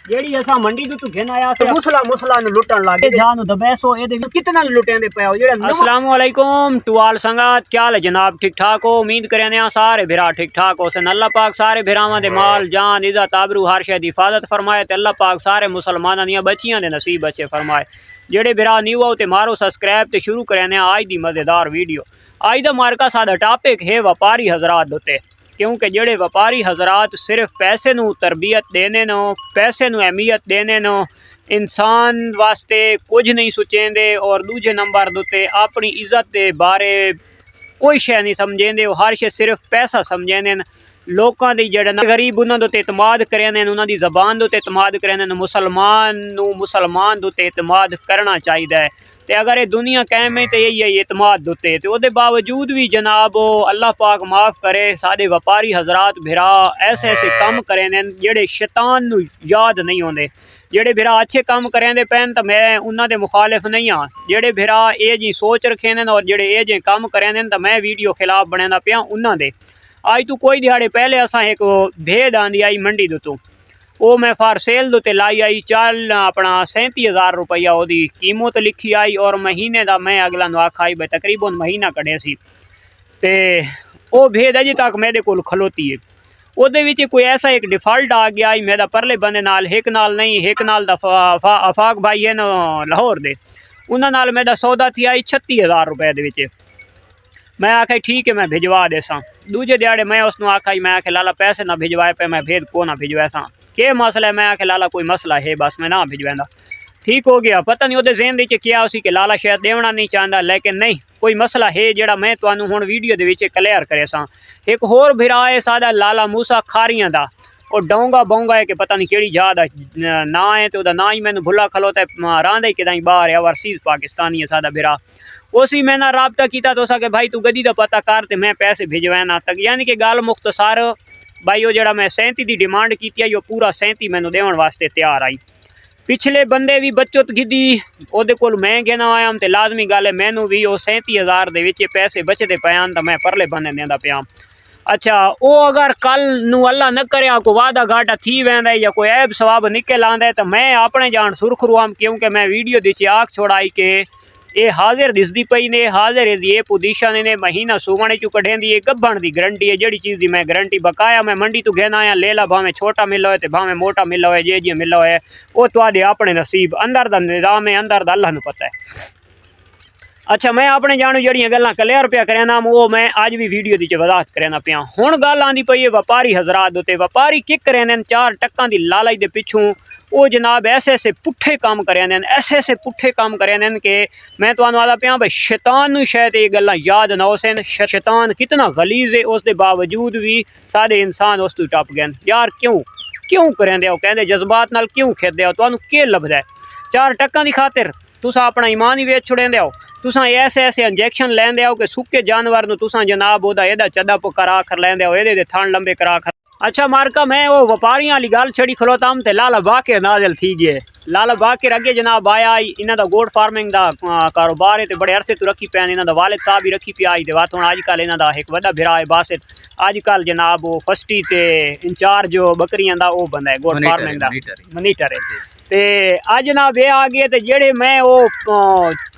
जेड़ी असा मंडी तो घेन आया से मुसला नु लुटन लागे जान दबैसो एदे कितना लुटेंदे पे हो जेड़ा अस्सलाम वालेकुम टू ऑल संगत क्या हाल है जनाब ठीक ठाक हो उम्मीद करने आ सारे भिरा ठीक ठाक हो सन अल्लाह पाक सारे भिरावां दे माल जान इज्जत आबरू हर शय दी हिफाजत फरमाए ते अल्लाह पाक सारे मुसलमानां दी बच्चियां दे नसीब अच्छे फरमाए। जेड़े भिरा न्यू हो ते मारो सब्सक्राइब ते शुरू करने आज दी मजेदार वीडियो। आज दा मार्का सादा टॉपिक है व्यापारी हजरात उत्ते क्योंकि जेड़े व्यापारी हजरात सिर्फ पैसे नू तरबियत देने नो पैसे नू अहमियत देने नो इंसान वास्ते कुछ नहीं सोचेंदे और दूजे नंबर दुते अपनी इज्जत के बारे कोई शय नहीं समझेंदे हर शय सिर्फ पैसा समझेंदे लोगों की जड़ा गरीब उन्होंने उत्ते इतमाद करेंदे उन्होंने जबान उत्ते इतमाद करेंदे मुसलमान उत्ते इतमाद करना चाहिए है। ते अगर ये दुनिया कायम है तो यही है इतमाद उत्ते तो उसके बावजूद भी जनाब अल्लाह पाक माफ़ करे सारे व्यापारी हजरात भिरा ऐसे ऐसे काम करें जेड़े शैतान नू याद नहीं होंदे। जेड़े भिरा अच्छे काम करेंदे पैन तो मैं उन्होंने मुखालिफ नहीं हाँ। जेड़े भिरा ये जी सोच रखे ने और जेड़े ये जे काम करेंदे तो मैं वीडियो खिलाफ बनेना पिया उन्होंने। आज तो कोई दिहाड़े पहले असा एक भेद आंदी आई मंडी तो वो मैं फार सेल दे लाई आई चल अपना 37,000 रुपया ओदी कीमत लिखी आई और महीने का मैं अगला नु आखाई भाई तकरीबन महीना कढ़े सी ते वो भेद अजे तक मेरे को खलोती है। ਉਹਦੇ ਵਿੱਚ कोई ऐसा एक डिफॉल्ट आ गया ही मेरा परले बंदे नाल एक नाल नहीं एक नाल अफाक भाई है ना लाहौर दे उन्होंने नाल मेरा सौदा थी आई 36,000 रुपए दे विच। मैं आखा ठीक है मैं भिजवा देसा दूजे दिहाड़े मैं उसनों आखा मैं आखे लाला पैसे ना भिजवाए पे मैं भेद को ना भिजवासा के मसला है मैं आखे लाला कोई मसला है बस मैं ना भिजवादा ठीक हो गया। पता नहीं वो जेन दी क्या उसी के लाला शायद देवना नहीं चाहता लेकिन नहीं कोई मसला है जेड़ा मैं तुहानू हुण वीडियो दे विच क्लियर करे सा। एक होर भिरा है सादा लाला मूसा खारियां दा और डोंगा बोंगा है कि पता नहीं केड़ी जात ना है तो ना ही मैंने भुला खलोता है रांदा ही किदाई बाहर है ओवरसीज पाकिस्तानी है सादा भिरा उसी मैं ना राबता किया तो सा कि भाई तू गदी दा पता कर ते मैं पैसे भिजवाना तक यानी कि गल मुख्तसार भाई वो जेड़ा मैं 37 की डिमांड की वो पूरा 37 मैनू देवन वास्ते तैयार आई। पिछले बंदे भी बचत गिदी ओदे कोल मैं घेना आया तो लाजमी गल है मैनू भी वो 37,000 दे विच पैसे बचते पान तो मैं परले बंदे देंदा पिया। अच्छा वो अगर कल नू अल्लाह न करे को वादा घाटा थी वैंदा या कोई ऐब सवाब निकल आंदा तो मैं अपने जान सुरखरू आम क्योंकि मैं वीडियो दी आख छोड़ाई के ये हाजिर दिसदी पई ने हाजिर ये पोजीशन ने महीना सुवणे चू कढ़ें दी गब्बण दी गारंटी है जेड़ी चीज़ दी मैं गारंटी बकाया मैं मंडी तो घेना आया ले ला भावें छोटा मिलो है तो भावें मोटा मिलो है जे मिलो है वो तुहाडे अपने नसीब अंदर दा निज़ाम है अंदर दा अल्लाह नू पता है। अच्छा मैं अपने जानू जड़ियाँ गल्लां क्लियर पिया करना वो मैं आज भी वीडियो दी वजाहत करना पिया। हुण गल आंदी पई है व्यापारी हजरात उत्ते व्यापारी की करें 4 टक्कां दी लालच दे पिछों वो जनाब ऐसे ऐसे पुट्ठे काम करें ऐसे ऐसे पुट्ठे काम करें कि मैं तुहानू आदा पिया भाई शैतान नू शायद ये गल्लां याद ना हो सन शैतान कितना गलीज है उसके बावजूद भी सारे इंसान उस तू टप गए यार क्यों क्यों करेंदे हो कहते जज्बात नाल क्यों खेदे हो तुहानू के लभदा है 4 टक्कां दी खातिर तुसा अपना ईमान ही वेच छुड़ेंदे हो तुसा ऐसे ऐसे इंजैक्शन लेंदे हो कि सुके जानवर नू तुसा जनाब ओदा एदा चदप करा कर लेंदे हो एदे थण लंबे करा कर। अच्छा मार्का मैं वो व्यापारियों वाली गल छड़ी खलोताम ते लाला बाकिर नाजल थी गए लाला बाकिर अगे जनाब आया इन्हों का गोड फार्मिंग का कारोबार है तो बड़े अरसे तो रखी पैन इन्हों वालिद साहब भी रखी पिया तो बात हूँ अजकल इन्हों एक वड्डा भिरा है बासित अजकल जनाब वो फस्टी ते इंचार्ज जो बकरियां का वो बंदा है गोड फार्मिंग का मनीटर है ते अज ना वे आ गए तो जेड़े मैं वो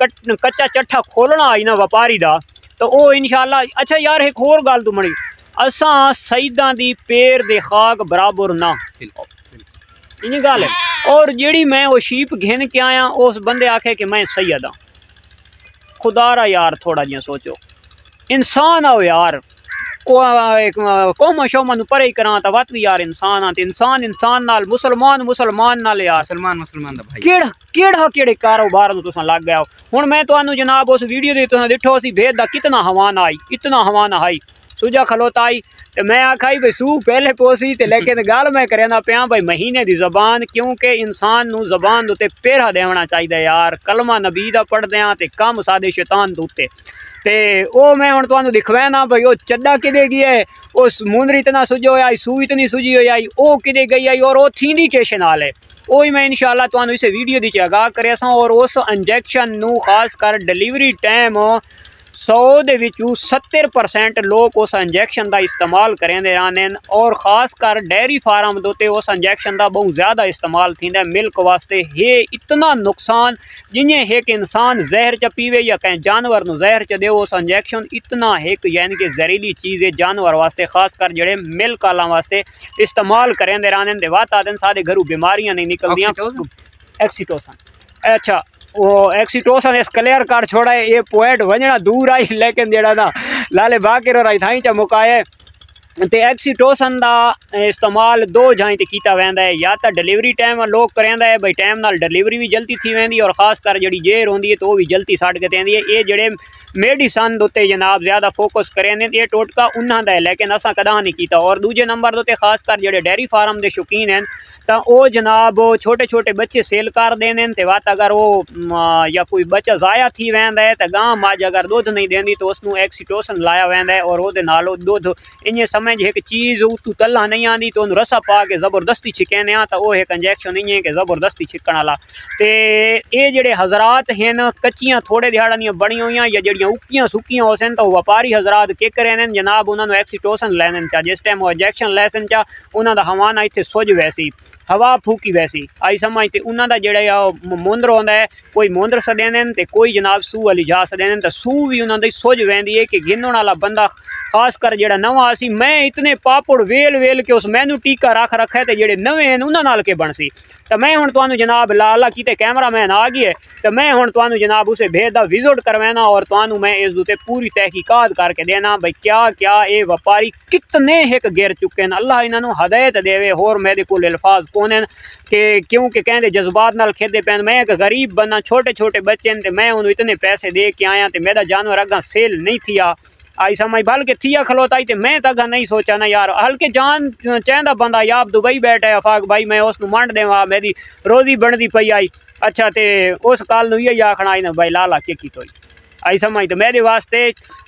कच्चा चट्ठा खोलना आई ना व्यापारी का तो वो इंशाल्लाह। अच्छा यार एक होर गल तू मड़ी असा सईदा दी पैर दे खाक बराबर ना इन गल है और जेड़ी मैं वो शीप घेन के आया उस बंदे आखे कि मैं सैयद हाँ खुदारा यार थोड़ा जिहा सोचो इंसान आओ यार कौमा शौमा नू परे करा तो वत भी यार इंसान हाँ इंसान इंसान नाल मुसलमान नाल यार मुसलमान दा भाई केड़ा कारोबार नू तुसां लग गया हो। हुण मैं तुहानू जनाब उस वीडियो दे तुसां दिठो सी भेद दा कितना हवाना आई इतना हवाना आई सुजा खलोता आई तो मैं आखाई भाई सू पहले पोसी तो लेकिन गल मैं करना पिया भाई महीने की जबान क्योंकि इंसान नू जबान उत्ते पेरा देना चाहिए यार कलमा नबी दा पढ़दे हाँ तो कम सादे शैतान उत्ते ते वो मैं हुण तुहानू दिखवा ना भाई वो चद्दा किदे गई है उस मुंदरी इतना सुजो आई सू इतनी सुजी हो आई वो किदे गई आई और वो थींदी किश नाल है वो ही मैं इंशाल्लाह तुहानू इस वीडियो दी आगाह करे और उस इंजैक्शन नू खास कर डिलीवरी टाइम 100 ਦੇ ਵਿੱਚੋਂ 70% ਲੋਕ उस इंजैक्शन का इस्तेमाल करेंदे रहने और खास कर डेयरी फार्म दे उस इंजैक्शन का बहुत ज़्यादा इस्तेमाल थींदा मिल्क वास्ते। ये इतना नुकसान जिन्हें एक इंसान जहर च पीवे या कहीं जानवर नूं जहर च दे उस इंजैक्शन इतना एक यानी कि जहरीली चीज़ है जानवर वास्ते खास कर जड़े मिल्क आला वास्ते इस्तेमाल करेंदे रहने दे वात आदन सारे घरों बीमारियां नहीं निकलदियां। एक्सीटोसन अच्छा वो एक्सीटोसन इस क्लियर कर छोड़ा है ये पॉइंट वजना दूर आई लेकिन जेड़ा ना लाले बाकिर और थाई च मुकाए ते एक्सीटोसन का इस्तेमाल दो जाएं ते कीता वेंदा है या तो डिलीवरी टाइम लोग करेंदा है भाई टाइम नाल डिलीवरी भी जल्दी थी वेंदी और खास कर जड़ी जेर होंदी है तो भी जल्दी सड़ के देंदी है। ये जड़े मेडिसन दोते जनाब ज़्यादा फोकस करें ये टोटका उन्हां दा है लेकिन असा कदा नहीं किया। और दूजे नंबर दोते खास कर जड़े डेयरी फार्म के शौकीन हैं तो वो जनाब छोटे छोटे बच्चे सेल कर देने ते वात अगर वो या कोई बच्चा ज़ाया थी वेंदा है तो गां मज अगर दुध नहीं देंदी तो उसनूं एक्सीटोसन लाया वेंदा है और वो नाल दुध इं समझ एक चीज़ उतू तला नहीं आती तो रसा पा के ज़बरदस्ती छिकेने तो वो एक इंजैक्शन इं कि ज़बरदस्ती छिकण वाला। तो ये जेडे हज़रात हैं कच्चियां थोड़े दिहाड़ा दियां बनी हुई या जड़ियाँ उक्कियां सुक्कियां हो सन तो व्यापारी हज़रात के करें जनाब उन्होंने एक्सीटोसन लैन चा जिस टाइम वो इंजैक्शन लै सन चा उन्होंने हवाना इतने सुझ वैसी हवा फूकी वैसी आई समझते उन्होंने जोड़ा मुंदर होंदा है कोई मुंदर सदेंदे ते कोई जनाब सूह वाली जा सदेंदे तो सूह भी उन्होंने सुझ वैंदी है कि गिनण वाला बंदा खास कर जेड़ा नवा सी मैं इतने पापड़ वेल वेल के उस मैनू टीका रख रखा है तो जेडे नवे हैं उन्होंने नाल के बन सी। तो मैं हुण तुहानू जनाब लाला किते कैमरा मैन आ गई है तो मैं हुण तुहानू जनाब उसे भेद दा विजिट करवाना और तुहानू मैं इस उत्ते पूरी तहकीकात करके देना भाई क्या क्या ये व्यापारी कितने एक गिर चुके हैं। अल्लाह इन्होंने हदायत देवे होर मेरे को अल्फाज कोने कि क्योंकि कहते जज्बात नाल खेदे पैन मैं एक गरीब बंदा छोटे छोटे बच्चे हैं मैं उन्होंने इतने पैसे दे के आया तो मेरा जानवर अगर सेल नहीं थिया आई समझ बल्कि थिया खलोता ही तो मैं तो अगर नहीं सोचा ना यार हल्के जान चाहता बंदा या आप दुबई बैठा है अफाक भाई मैं उसको मंड देवा मेरी रोजी बनती पई आई अच्छा तो उस काल नूं यही आखना आई ना भाई लाला के की तोई आई समझ तो मेरे वास्ते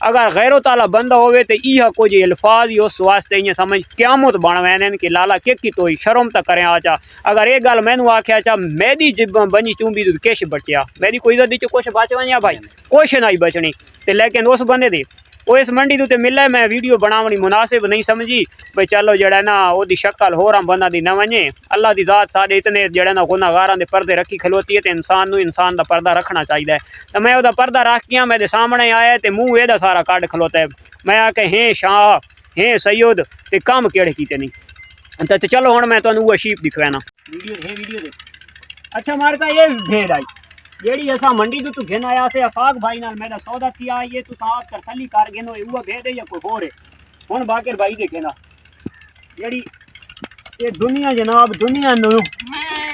अगर गैरत वाला बंदा होवे तो यह कुछ अल्फाज ही उस वास्ते इं समझ क्यामत बन वैन कि लाला के की तोई शर्म तो करें आचा अगर ये गल मैनू आख्या चा मेरी जिब बनी चूंबी तो किश बचिया मेरी कोई इज्जत कुछ बच वनिया भाई कुछ नहीं बचनी तो लेकिन उस बंदे दी वो इस मंडी तो मिले मैं वीडियो बनावनी मुनासिब नहीं समझी भाई चलो जड़ा ना वो शक्ल होर बंदा दी न वने अल्लाह की जात साढ़े इतने जड़ा ना गुनाहगारां दे पर्दे रखी खलोती है तो इंसान का पर्दा रखना चाहिए। तो मैं वह पर्दा रख के मेरे सामने आया तो मूँह एदा सारा कट खलोता है मैं आके हें शाह हें सैयद तो काम केड़े कीते नहीं तो चलो हुण मैं तुहानू वो शीप दिखवाना वीडियो दे। अच्छा मार का ये भेड़ आई जेड़ी असा मंडी तो घेन आया से अफाक भाई नाल मेरा सौदा किया ये तू साहब तसल्ली कर घेनो वो भेद है या कोई होर है हुण बाकिर भाई दे घेना जेड़ी ये दुनिया जनाब दुनिया नू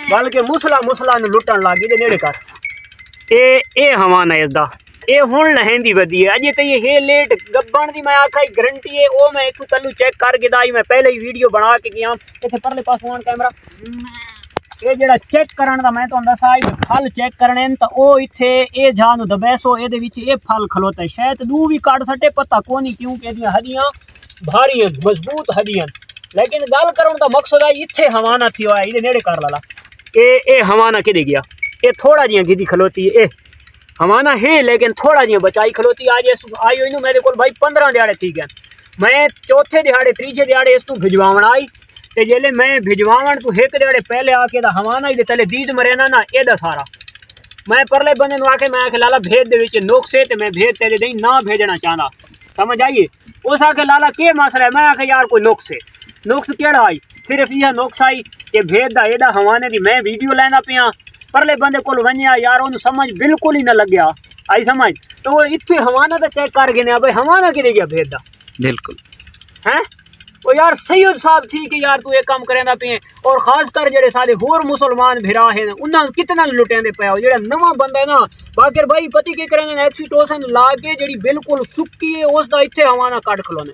बल्कि मुसला नू लुटन लगी दे नेड़े कर ए हवाना इसदा ये हुण लहेंदी वधी है अजे तो ये लेट गब्बन दी मैं आखा गारंटी है वो मैं इतू तलू चेक कर गिदाई मैं पहले ही वीडियो बना के गया इत्थे परले पास ऑन कैमरा ये जड़ा चेक करन दा मैं तुहानू दसा फल चेक करने तो वो इत्थे ये जान दबैसो ये विच ये फल खलोता है शायद दू भी काट सटे पता कोनी क्योंकि इहदियां हड्डियां भारी हैं मजबूत हड्डियां लेकिन गल करन दा मकसद है इत्थे हवाना थी होया इहदे नेड़े कर लाला ए हवाना किदे गया ये थोड़ा जियां गिदी खलोती है ए हवाना है लेकिन थोड़ा जियां बचाई खलोती आज आई हुई मेरे को भाई 15 दिहाड़े थी गए मैं चौथे दिहाड़े तीजे दिहाड़े इस तू भिजवावण आई ते जेले मैं भिजवावण तू एक दिहाड़े पहले आके दा हवाना ही तले दीद मरे ना एदा सारा मैं परले बंदे नूं आके मैं आखे लाला भेद दे विच नुक्स है ते मैं भेद तेरे दई ना भेजना चाहता समझ आइए उस आके लाला के मसला है मैं आखे यार कोई नुक्स है नुक्स केड़ा आई सिर्फ यह नुक्स आई कि भेद दा एदा हवाने दी मैं वीडियो लेना पिया परले बंदे कोल वन्या यार उन्हें समझ बिल्कुल ही ना लग्या आई समझ तो वो इत्थे हवाना तो चेक कर गए भाई हवाना कि गया भेद दा बिल्कुल हैं वो यार सैयद साहब थी कि यार तू एक काम करेंदा पे और खास कर जेडे सारे होर मुसलमान भिरा हैं उन्हें कितना लुटेंदे पे जेड़ा नवा बंदा है ना बाकी भाई पति के करेंगे एक्सीटोसन ला के जेड़ी बिल्कुल सुक्की है उसका इत्थे हवाना काट खलोने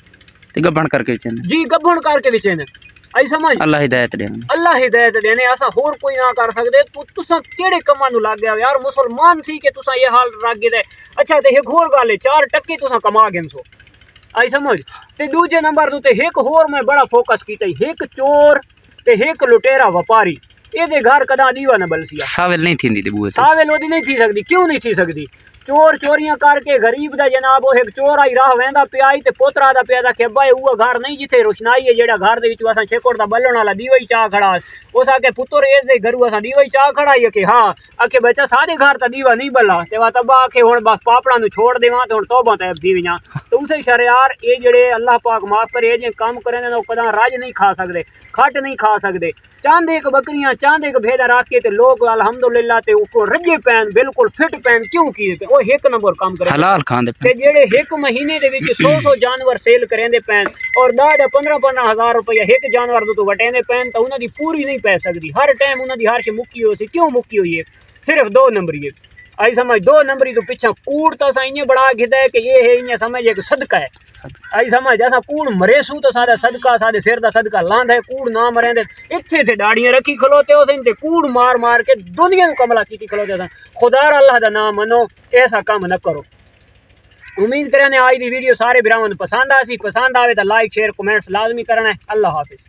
ते गब्बण करके विचने जी गब्बण करके विचने आई समझ अल्लाह हिदायत देने असा होर कोई ना कर सकदे तू तुसा केड़े कमां नु लग गया यार मुसलमान थी कि तुसा ये हाल रख गए अच्छा ते एक होर गल है 4 टक्के तुसा कमा गए सो आई समझ ते दूजे नंबर ते एक होर मैं बड़ा फोकस कीता एक चोर ते एक लुटेरा व्यापारी ये घर कदा दीवा न बलसिया सावेल नहीं थी बुए सावेल ओदी नहीं थी सकदी क्यों नहीं थी सकदी चोर चोरियां करके गरीब दा जनाब वो एक चोर आई राह वेंदा पिया ते पोतरा दा पिया दा के अब्बा वो घर नहीं जिथे रोशनाई है जेड़ा घर दे विच असां छेकोड़ दा बल्लण वाला दीवा ही चा खड़ा उस आके पुत्र एस दे घरू असां दीवा ही चा खड़ा ही के हां आके बच्चा सादे घर ता दीवा नहीं बल्ला ते वा तब्बा आके हुन बस पापड़ा नु छोड़ देवा ते हुन तौबा ते दी विया तो उसे शरियार ए जेड़े अल्लाह पाक माफ करे जे काम करे ने कदा राज नहीं खा सकदे खट नहीं खा सकदे चांदे एक बकरियां चांदे एक भेड़ा रख के ते लोग अल्हम्दुलिल्लाह ते ऊपर रजे पैन बिल्कुल फिट पैन क्यों किए पे ओ एक नंबर काम करे हलाल खांदे ते जेड़े एक महीने दे विच 100 जानवर सेल करेंदे पैन और 15 हज़ार रुपया एक जानवर तो वटेंदे पैन तो उन्हां दी पूरी नहीं पै सकदी हर टाइम उन्हां दी हर शे मुक्की होई सी क्यों मुक्की हुई है सिर्फ 2 नंबरी है आई समझ 2 नंबरी तो पीछे कूड़ तो असा इं बड़ा गिदा है कि ये है इं समझ एक सदका है आई समझ असा कूड़ मरेसू तो सादा सदका सादे सिर दा सदका लांदा है कूड़ ना मरेंदे इत्थे थे दाड़ियां रखी खलोते हो ते कूड़ मार मार के दुनिया नु कमला कीती खलोते सन खुदा अल्लाह दा नाम मनो ऐसा काम न करो। उम्मीद करने आज दी वीडियो सारे भरावां नु पसंद आसी पसंद आवे तो लाइक शेयर कमेंट्स लाजमी करना है। अल्लाह हाफिज।